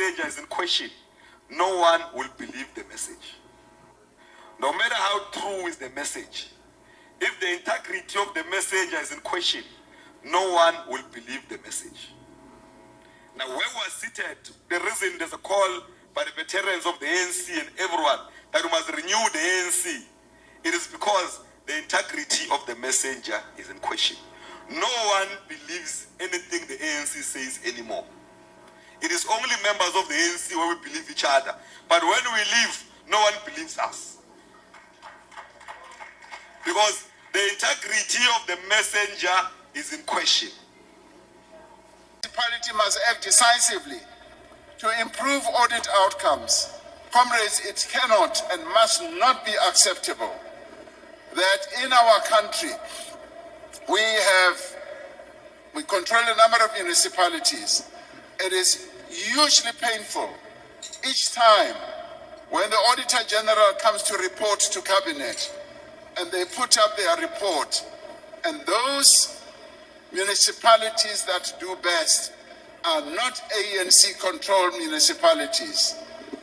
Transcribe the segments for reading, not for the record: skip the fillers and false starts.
messenger is in question, no one will believe the message. No matter how true is the message, if the integrity of the messenger is in question, no one will believe the message. Now, where we are seated, the reason there's a call by the veterans of the ANC and everyone that we must renew the ANC, it is because the integrity of the messenger is in question. No one believes anything the ANC says anymore. It is only members of the ANC where we believe each other. But when we leave, no one believes us. Because the integrity of the messenger is in question. The municipality must act decisively to improve audit outcomes. Comrades, it cannot and must not be acceptable that in our country we control a number of municipalities. It is hugely painful each time when the Auditor General comes to report to Cabinet and they put up their report, and those municipalities that do best are not ANC-controlled municipalities.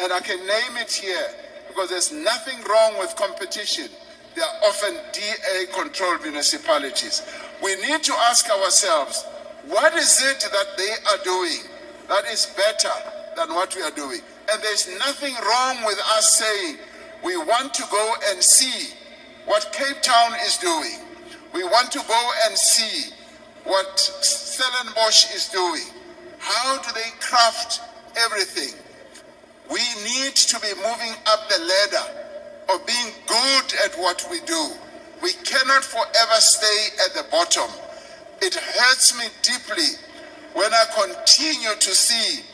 And I can name it here because there's nothing wrong with competition. They are often DA-controlled municipalities. We need to ask ourselves, what is it that they are doing that is better than what we are doing? And there's nothing wrong with us saying we want to go and see what Cape Town is doing. We want to go and see what Stellenbosch is doing. How do they craft everything? We need to be moving up the ladder of being good at what we do. We cannot forever stay at the bottom. It hurts me deeply when I continue to see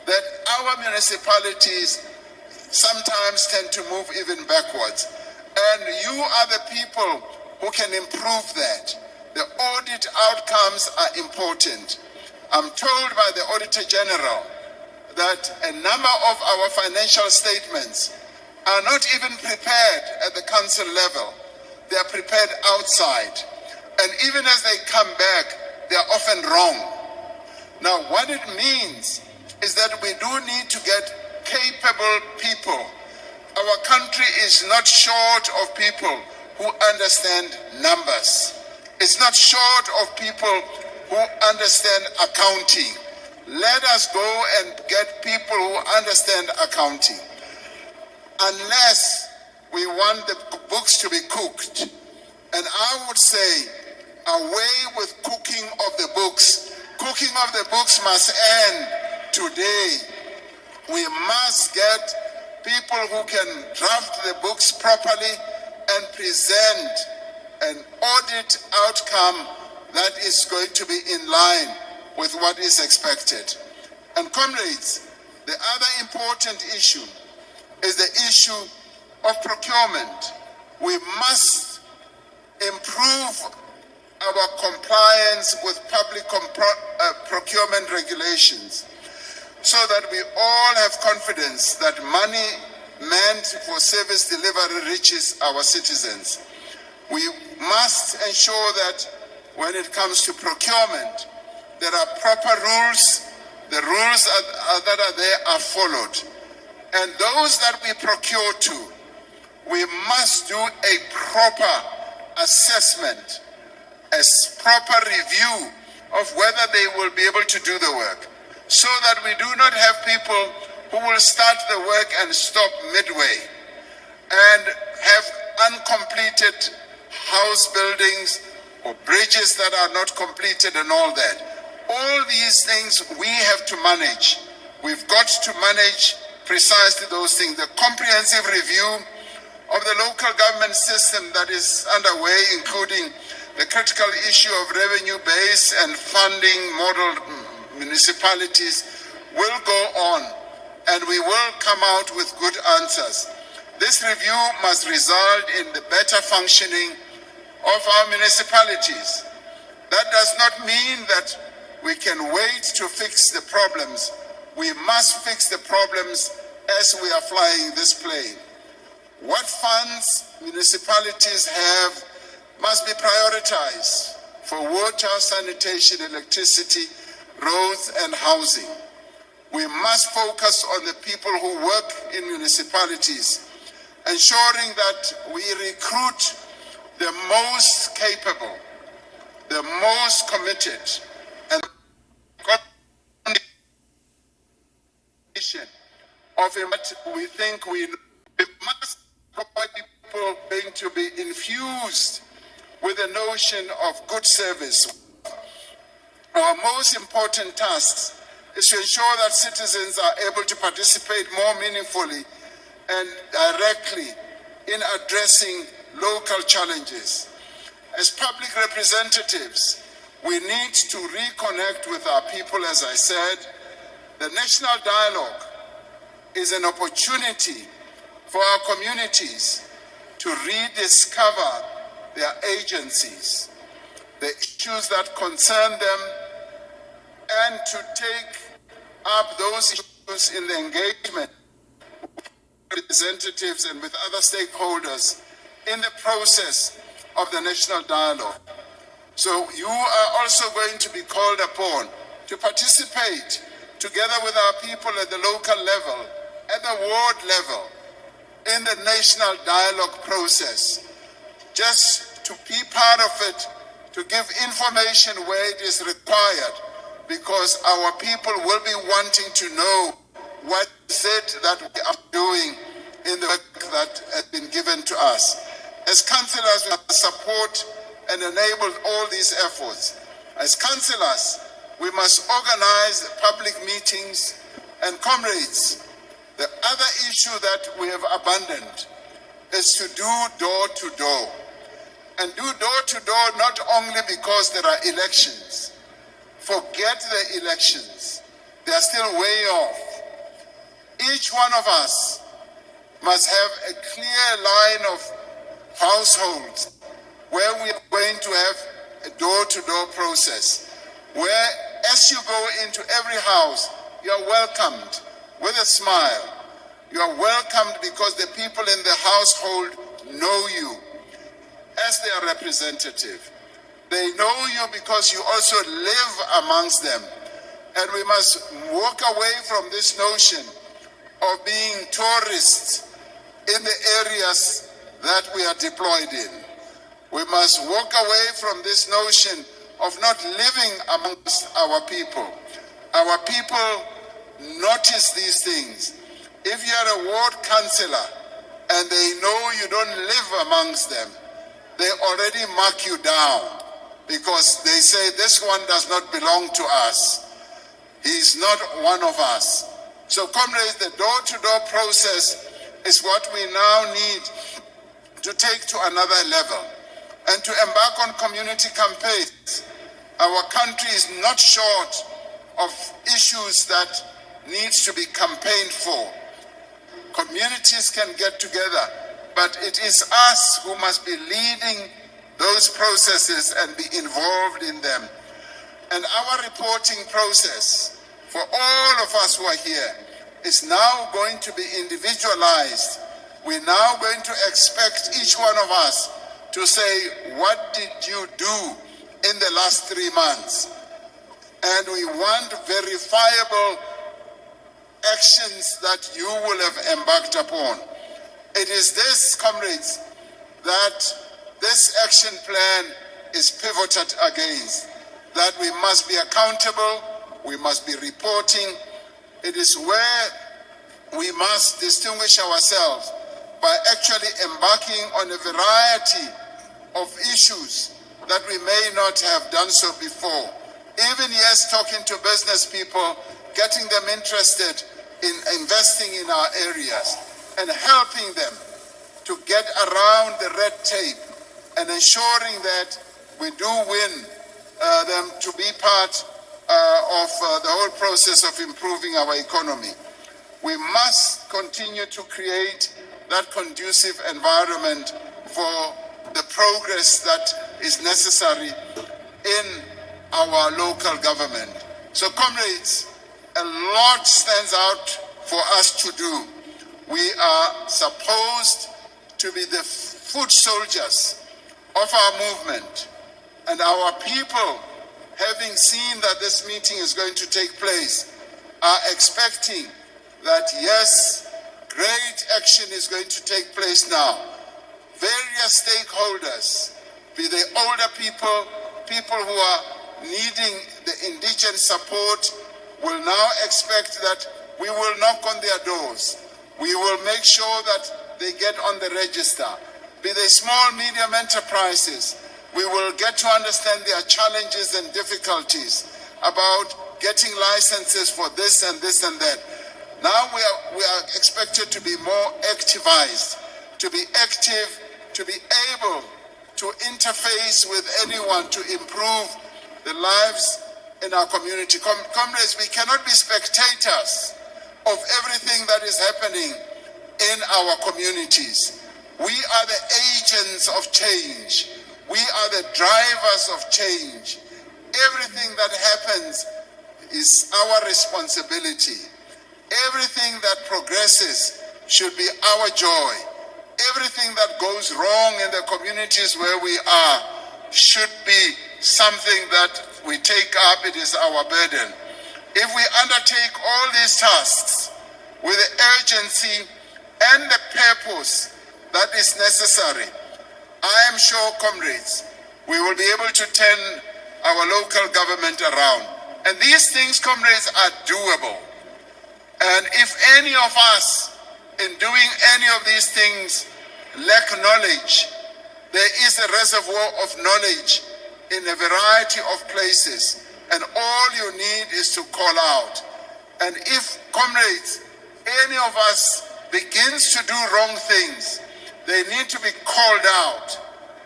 that our municipalities sometimes tend to move even backwards. And you are the people who can improve that. The audit outcomes are important. I'm told by the Auditor General that a number of our financial statements are not even prepared at the council level. They are prepared outside. And even as they come back, they are often wrong. Now, what it means is that we do need to get capable people. Our country is not short of people who understand numbers. It's not short of people who understand accounting. Let us go and get people who understand accounting. Unless we want the books to be cooked, and I would say, away with cooking of the books. Cooking of the books must end today. We must get people who can draft the books properly and present an audit outcome that is going to be in line with what is expected. And comrades, the other important issue is the issue of procurement. We must improve our compliance with public procurement regulations so that we all have confidence that money meant for service delivery reaches our citizens. We must ensure that when it comes to procurement, there are proper rules. The rules that are there are followed. And those that we procure to, we must do a proper assessment, a proper review of whether they will be able to do the work, so that we do not have people who will start the work and stop midway and have uncompleted house buildings or bridges that are not completed and all that. All these things we have to manage. We've got to manage precisely those things. The comprehensive review of the local government system that is underway, including the critical issue of revenue base and funding model municipalities, will go on, and we will come out with good answers. This review must result in the better functioning of our municipalities. That does not mean that we can wait to fix the problems. We must fix the problems as we are flying this plane. What funds municipalities have must be prioritized for water, sanitation, electricity, roads, and housing. We must focus on the people who work in municipalities, ensuring that we recruit the most capable, the most committed, and of what we think we must provide people going to be infused with the notion of good service. Our most important task is to ensure that citizens are able to participate more meaningfully and directly in addressing local challenges. As public representatives, we need to reconnect with our people, as I said. The national dialogue is an opportunity for our communities to rediscover their agencies, the issues that concern them, and to take up those issues in the engagement with representatives and with other stakeholders in the process of the national dialogue. So you are also going to be called upon to participate together with our people at the local level, at the ward level, in the national dialogue process. Just to be part of it, to give information where it is required, because our people will be wanting to know what is it that we are doing in the work that has been given to us. As councillors, we must support and enable all these efforts. As councillors, we must organize public meetings, and comrades, the other issue that we have abandoned is to do door to door. And do door to door not only because there are elections. Forget the elections. They are still way off. Each one of us must have a clear line of households where we are going to have a door-to-door process, where as you go into every house, you are welcomed with a smile. You are welcomed because the people in the household know you as their representative. They know you because you also live amongst them. And we must walk away from this notion of being tourists in the areas that we are deployed in. We must walk away from this notion of not living amongst our people. Our people notice these things. If you are a ward councillor and they know you don't live amongst them, they already mark you down because they say this one does not belong to us. He's not one of us. So comrades, the door-to-door process is what we now need to take to another level and to embark on community campaigns. Our country is not short of issues that needs to be campaigned for. Communities can get together, but it is us who must be leading those processes and be involved in them. And our reporting process for all of us who are here is now going to be individualized. We're now going to expect each one of us to say, what did you do in the last 3 months? And we want verifiable actions that you will have embarked upon. It is this, comrades, that this action plan is pivoted against, that we must be accountable, we must be reporting. It is where we must distinguish ourselves by actually embarking on a variety of issues that we may not have done so before. Even, yes, talking to business people, getting them interested in investing in our areas and helping them to get around the red tape and ensuring that we do win them to be part of the whole process of improving our economy. We must continue to create that conducive environment for the progress that is necessary in our local government. So comrades, a lot stands out for us to do. We are supposed to be the foot soldiers of our movement, and our people, having seen that this meeting is going to take place, are expecting that, yes, great action is going to take place now. Various stakeholders, be they older people, people who are needing the indigent support, will now expect that we will knock on their doors. We will make sure that they get on the register. Be they small, medium enterprises, we will get to understand their challenges and difficulties about getting licenses for this and this and that. Now we are expected to be more activized, to be active, to be able to interface with anyone to improve the lives in our community. Comrades, we cannot be spectators of everything that is happening in our communities. We are the agents of change. We are the drivers of change. Everything that happens is our responsibility. Everything that progresses should be our joy. Everything that goes wrong in the communities where we are should be something that we take up. It is our burden. If we undertake all these tasks with the urgency and the purpose that is necessary, I am sure, comrades, we will be able to turn our local government around. And these things, comrades, are doable. And if any of us in doing any of these things lack knowledge, there is a reservoir of knowledge in a variety of places, and all you need is to call out. And if, comrades, any of us begins to do wrong things, they need to be called out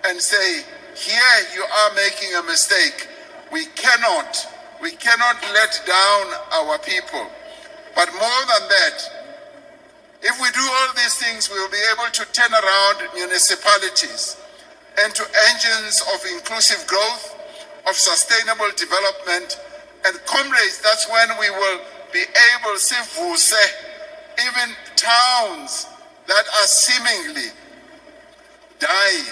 and say, here you are making a mistake. We cannot let down our people. But more than that, if we do all these things, we will be able to turn around municipalities into engines of inclusive growth, of sustainable development. And comrades, that's when we will be able, even towns that are seemingly dying,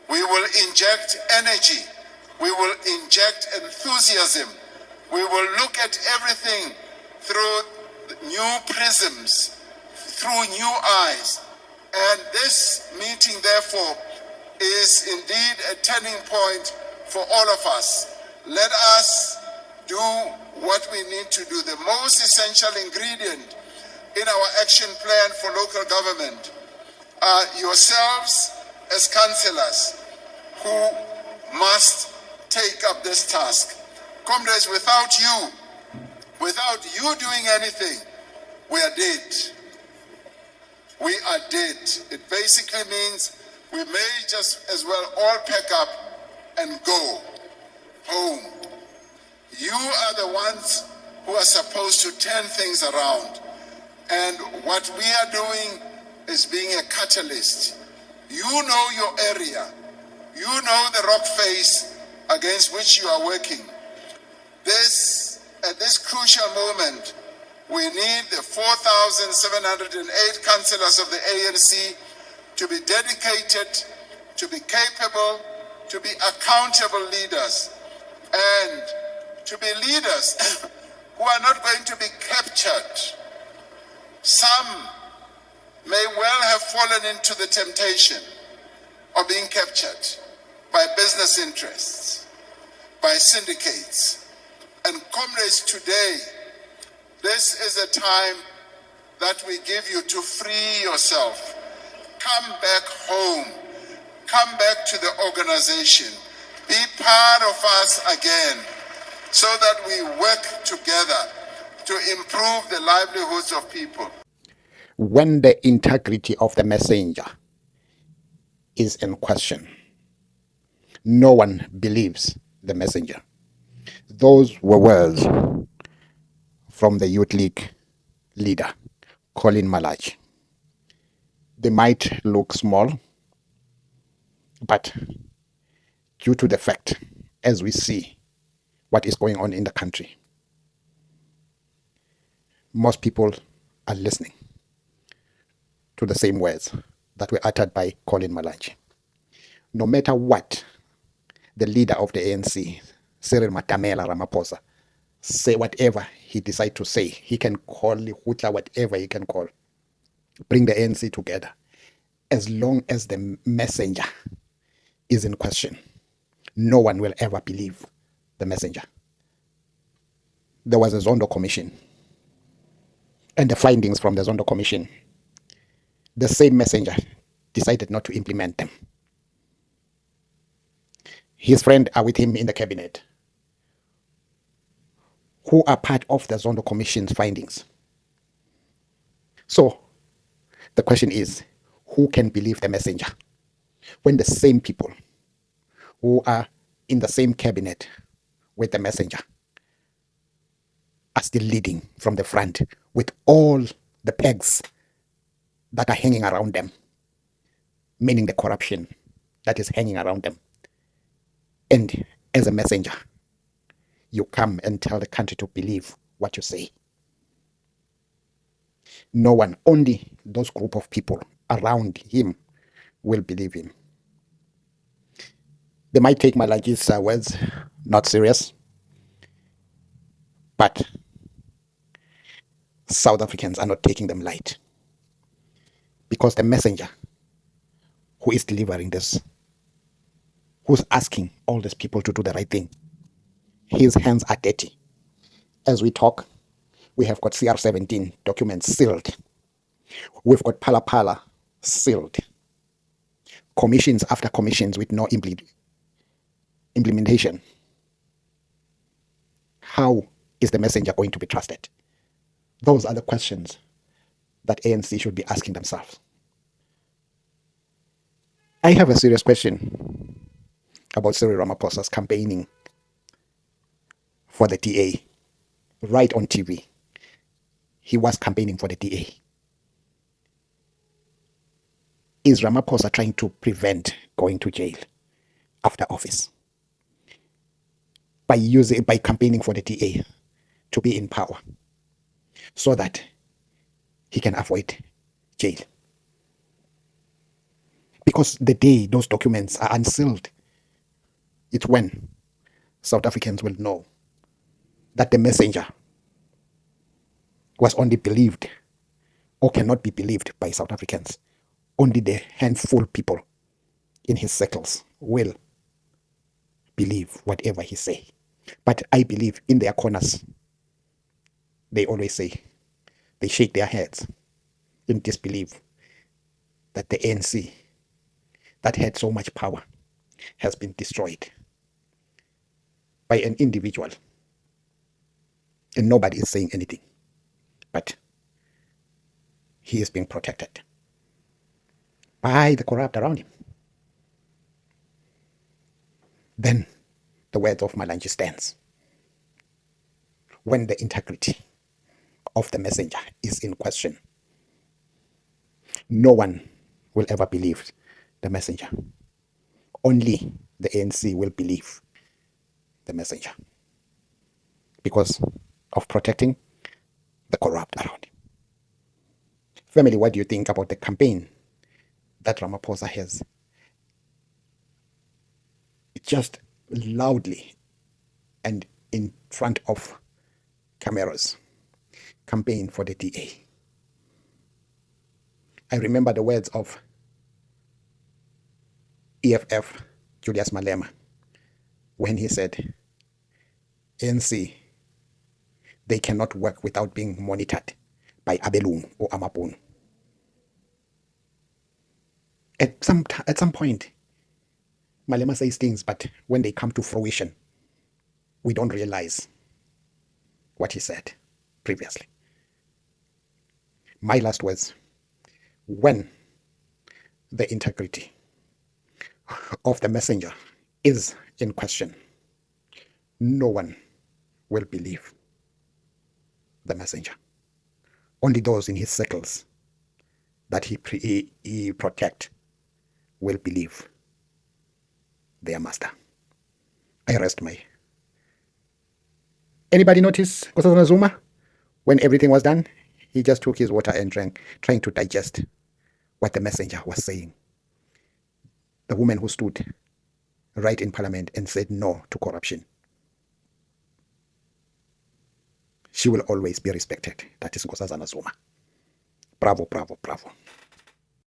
we will inject energy, we will inject enthusiasm, we will look at everything through new prisms, through new eyes. And this meeting, therefore, is indeed a turning point for all of us. Let us do what we need to do. The most essential ingredient in our action plan for local government are yourselves as councillors who must take up this task. Comrades, without you doing anything, we are dead. We are dead. It basically means we may just as well all pack up and go home. You are the ones who are supposed to turn things around. And what we are doing is being a catalyst. You know your area. You know the rock face against which you are working. At this crucial moment, we need the 4,708 councillors of the ANC to be dedicated, to be capable, to be accountable leaders, and to be leaders who are not going to be captured. Some may well have fallen into the temptation of being captured by business interests, by syndicates. And comrades, today, this is a time that we give you to free yourself. Come back home. Come back to the organization. Be part of us again so that we work together to improve the livelihoods of people. When the integrity of the messenger is in question, no one believes the messenger. Those were words from the Youth League leader, Colin Malach. They might look small, but due to the fact, as we see what is going on in the country, most people are listening to the same words that were uttered by Colin Malach. No matter what the leader of the ANC, Cyril Matamela Ramaphosa, say whatever he decides to say. He can call Hutla whatever he can call. Bring the ANC together. As long as the messenger is in question, no one will ever believe the messenger. There was a Zondo commission, and the findings from the Zondo commission, the same messenger decided not to implement them. His friends are with him in the cabinet, who are part of the Zondo commission's findings. So the question is, who can believe the messenger when the same people who are in the same cabinet with the messenger are still leading from the front with all the pegs that are hanging around them, meaning the corruption that is hanging around them? And as a messenger, you come and tell the country to believe what you say. No one, only those group of people around him will believe him. They might take Malachi's words not serious, but South Africans are not taking them light, because the messenger who is delivering this, who's asking all these people to do the right thing, his hands are dirty. As we talk, we have got CR17 documents sealed. We've got Pala Pala sealed. Commissions after commissions with no implementation. How is the messenger going to be trusted? Those are the questions that ANC should be asking themselves. I have a serious question about Cyril Ramaphosa's campaigning for the DA. Right on TV, he was campaigning for the DA. Is Ramaphosa trying to prevent going to jail after office by campaigning for the DA to be in power so that he can avoid jail? Because the day those documents are unsealed, it's when South Africans will know that the messenger was only believed or cannot be believed by South Africans. Only the handful people in his circles will believe whatever he say. But I believe in their corners, they always say, they shake their heads in disbelief that the ANC that had so much power has been destroyed by an individual. And nobody is saying anything, but he is being protected by the corrupt around him. Then the words of Malanji stands. When the integrity of the messenger is in question, no one will ever believe the messenger. Only the ANC will believe the messenger because of protecting the corrupt around him. Family, what do you think about the campaign that Ramaphosa has just loudly and in front of cameras campaign for the DA? I remember the words of EFF Julius Malema when he said, ANC, they cannot work without being monitored by Abelung or Amapun. At some point, Malema says things, but when they come to fruition, we don't realize what he said previously. My last words, when the integrity of the messenger is in question, no one will believe the messenger. Only those in his circles that he protect will believe their master. I rest my. Anybody notice Nkosazana Zuma? When everything was done, he just took his water and drank, trying to digest what the messenger was saying. The woman who stood right in parliament and said no to corruption. she will always be respected. That is Nkosazana Zuma. Bravo, bravo, bravo.